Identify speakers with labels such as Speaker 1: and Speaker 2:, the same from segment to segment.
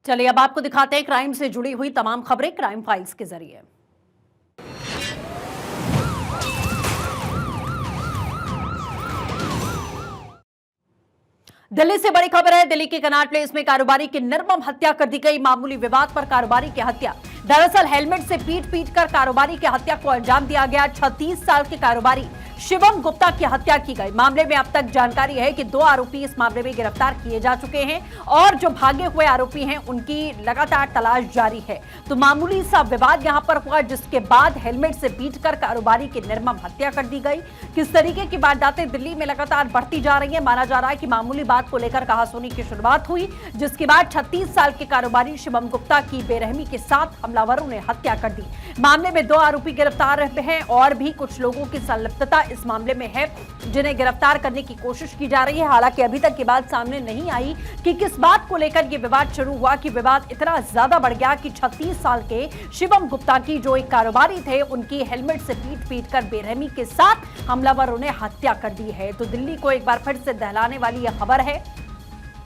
Speaker 1: चलिए अब आपको दिखाते हैं क्राइम से जुड़ी हुई तमाम खबरें क्राइम फाइल्स के जरिए। दिल्ली से बड़ी खबर है। दिल्ली के कनॉट प्लेस में कारोबारी की निर्मम हत्या कर दी गई। मामूली विवाद पर कारोबारी की हत्या। दरअसल हेलमेट से पीट पीट कर कारोबारी की हत्या को अंजाम दिया गया। 36 साल के कारोबारी शिवम गुप्ता की हत्या की गई। मामले में अब तक जानकारी है कि 2 आरोपी इस मामले में गिरफ्तार किए जा चुके हैं और जो भागे हुए आरोपी हैं उनकी लगातार तलाश जारी है। तो मामूली सा विवाद यहां पर हुआ, जिसके बाद हेलमेट से पीटकर कारोबारी की निर्मम हत्या कर दी गई। किस तरीके की वारदातें दिल्ली में लगातार बढ़ती जा रही है। माना जा रहा है कि मामूली बात को लेकर कहासुनी की शुरुआत हुई, जिसके बाद 36 साल के कारोबारी शिवम गुप्ता की बेरहमी के साथ हमलावरों ने हत्या कर दी। मामले में 2 आरोपी गिरफ्तार हैं और भी कुछ लोगों की संलिप्तता इस मामले में है, जिन्हें गिरफ्तार करने की कोशिश की जा रही है। हालांकि अभी तक ये बात सामने नहीं आई कि किस बात को लेकर यह विवाद शुरू हुआ, कि विवाद इतना ज्यादा बढ़ गया कि 36 साल के शिवम गुप्ता की जो एक कारोबारी थे, उनकी हेलमेट से पीट पीट कर बेरहमी के साथ हमलावरों ने हत्या कर दी है। तो दिल्ली को एक बार फिर से दहलाने वाली यह खबर है,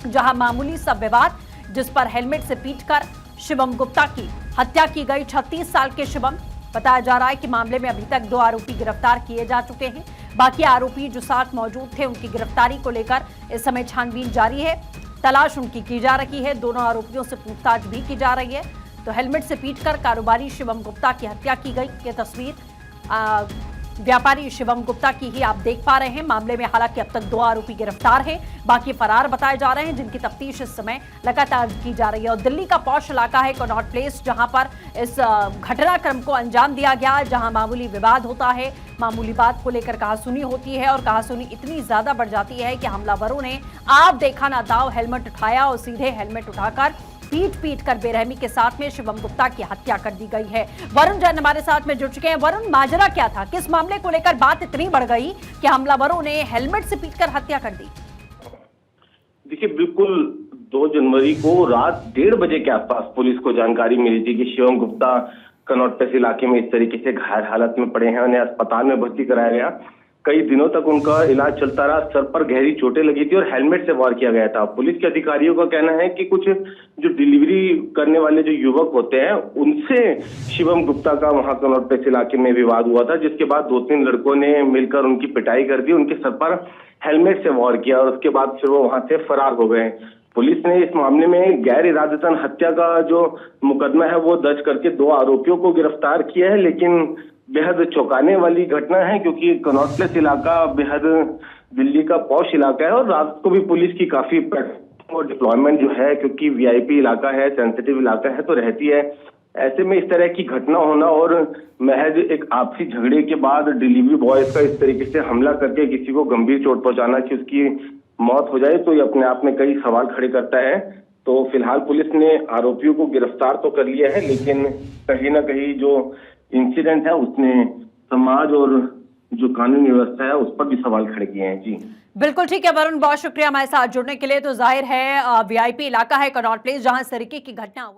Speaker 1: जहां मामूली सा विवाद जिस पर हेलमेट से पीटकर शिवम गुप्ता की हत्या की गई। 36 साल के शिवम, बताया जा रहा है कि मामले में अभी तक 2 आरोपी गिरफ्तार किए जा चुके हैं। बाकी आरोपी जो साथ मौजूद थे, उनकी गिरफ्तारी को लेकर इस समय छानबीन जारी है, तलाश उनकी की जा रही है। दोनों आरोपियों से पूछताछ भी की जा रही है। तो हेलमेट से पीटकर कारोबारी शिवम गुप्ता की हत्या की गई। ये तस्वीर व्यापारी शिवम गुप्ता की ही आप देख पा रहे हैं। मामले में हालांकि अब तक 2 आरोपी गिरफ्तार हैं, बाकी फरार बताए जा रहे हैं, जिनकी तफ्तीश इस समय लगातार की जा रही है। और दिल्ली का पॉश इलाका है कनॉट प्लेस, जहां पर इस घटनाक्रम को अंजाम दिया गया, जहां मामूली विवाद होता है, मामूली बात को लेकर कहासुनी होती है और कहासुनी इतनी ज्यादा बढ़ जाती है कि हमलावरों ने आप देखा ना दाव हेलमेट उठाया और सीधे हेलमेट उठाकर पीट पीट कर बेरहमी के साथ में शिवम गुप्ता की हत्या कर दी गई है। वरुण जैन हमारे साथ में जुड़ चुके हैं। वरुण, माजरा क्या था? किस मामले को लेकर बात इतनी बढ़ गई कि हमलावरों ने हेलमेट से पीटकर हत्या कर दी?
Speaker 2: देखिए, बिल्कुल 2 जनवरी को रात 1:30 बजे के आसपास पुलिस को जानकारी मिली थी कि शिवम गुप्ता कनॉट प्लेस इलाके में इस तरीके से घायल हालत में पड़े हैं। उन्हें अस्पताल में भर्ती कराया गया। कई दिनों तक उनका इलाज चलता रहा। सर पर गहरी चोटें लगी थी और हेलमेट से वार किया गया था। पुलिस के अधिकारियों का कहना है कि कुछ जो डिलीवरी करने वाले जो युवक होते हैं, उनसे शिवम गुप्ता का वहां कनॉट प्लेस इलाके में विवाद हुआ था, जिसके बाद 2-3 लड़कों ने मिलकर उनकी पिटाई कर दी, उनके सर पर हेलमेट से वार किया और उसके बाद फिर वो वहां से फरार हो गए। पुलिस ने इस मामले में गैर इरादतन हत्या का जो मुकदमा है वो दर्ज करके 2 आरोपियों को गिरफ्तार किया है। लेकिन बेहद चौंकाने वाली घटना है, क्योंकि कनॉट प्लेस इलाका बेहद दिल्ली का पॉश इलाका है और रात को भी पुलिस की काफी और डिप्लॉयमेंट जो है, क्योंकि वीआईपी इलाका है, सेंसिटिव इलाका है, तो रहती है। ऐसे में इस तरह की घटना होना और महज एक आपसी झगड़े के बाद डिलीवरी बॉयज का इस तरीके से हमला करके किसी को गंभीर चोट पहुंचाना कि उसकी मौत हो जाए, तो ये अपने आप में कई सवाल खड़े करता है। तो फिलहाल पुलिस ने आरोपियों को गिरफ्तार तो कर लिया है, लेकिन कहीं ना कहीं जो इंसिडेंट है उसने समाज और जो कानूनी व्यवस्था है उस पर भी सवाल खड़े किए हैं। जी
Speaker 1: बिल्कुल ठीक है वरुण, बहुत शुक्रिया हमारे साथ जुड़ने के लिए। तो जाहिर है वीआईपी इलाका है कनॉट प्लेस, जहां इस तरीके की घटना हुई।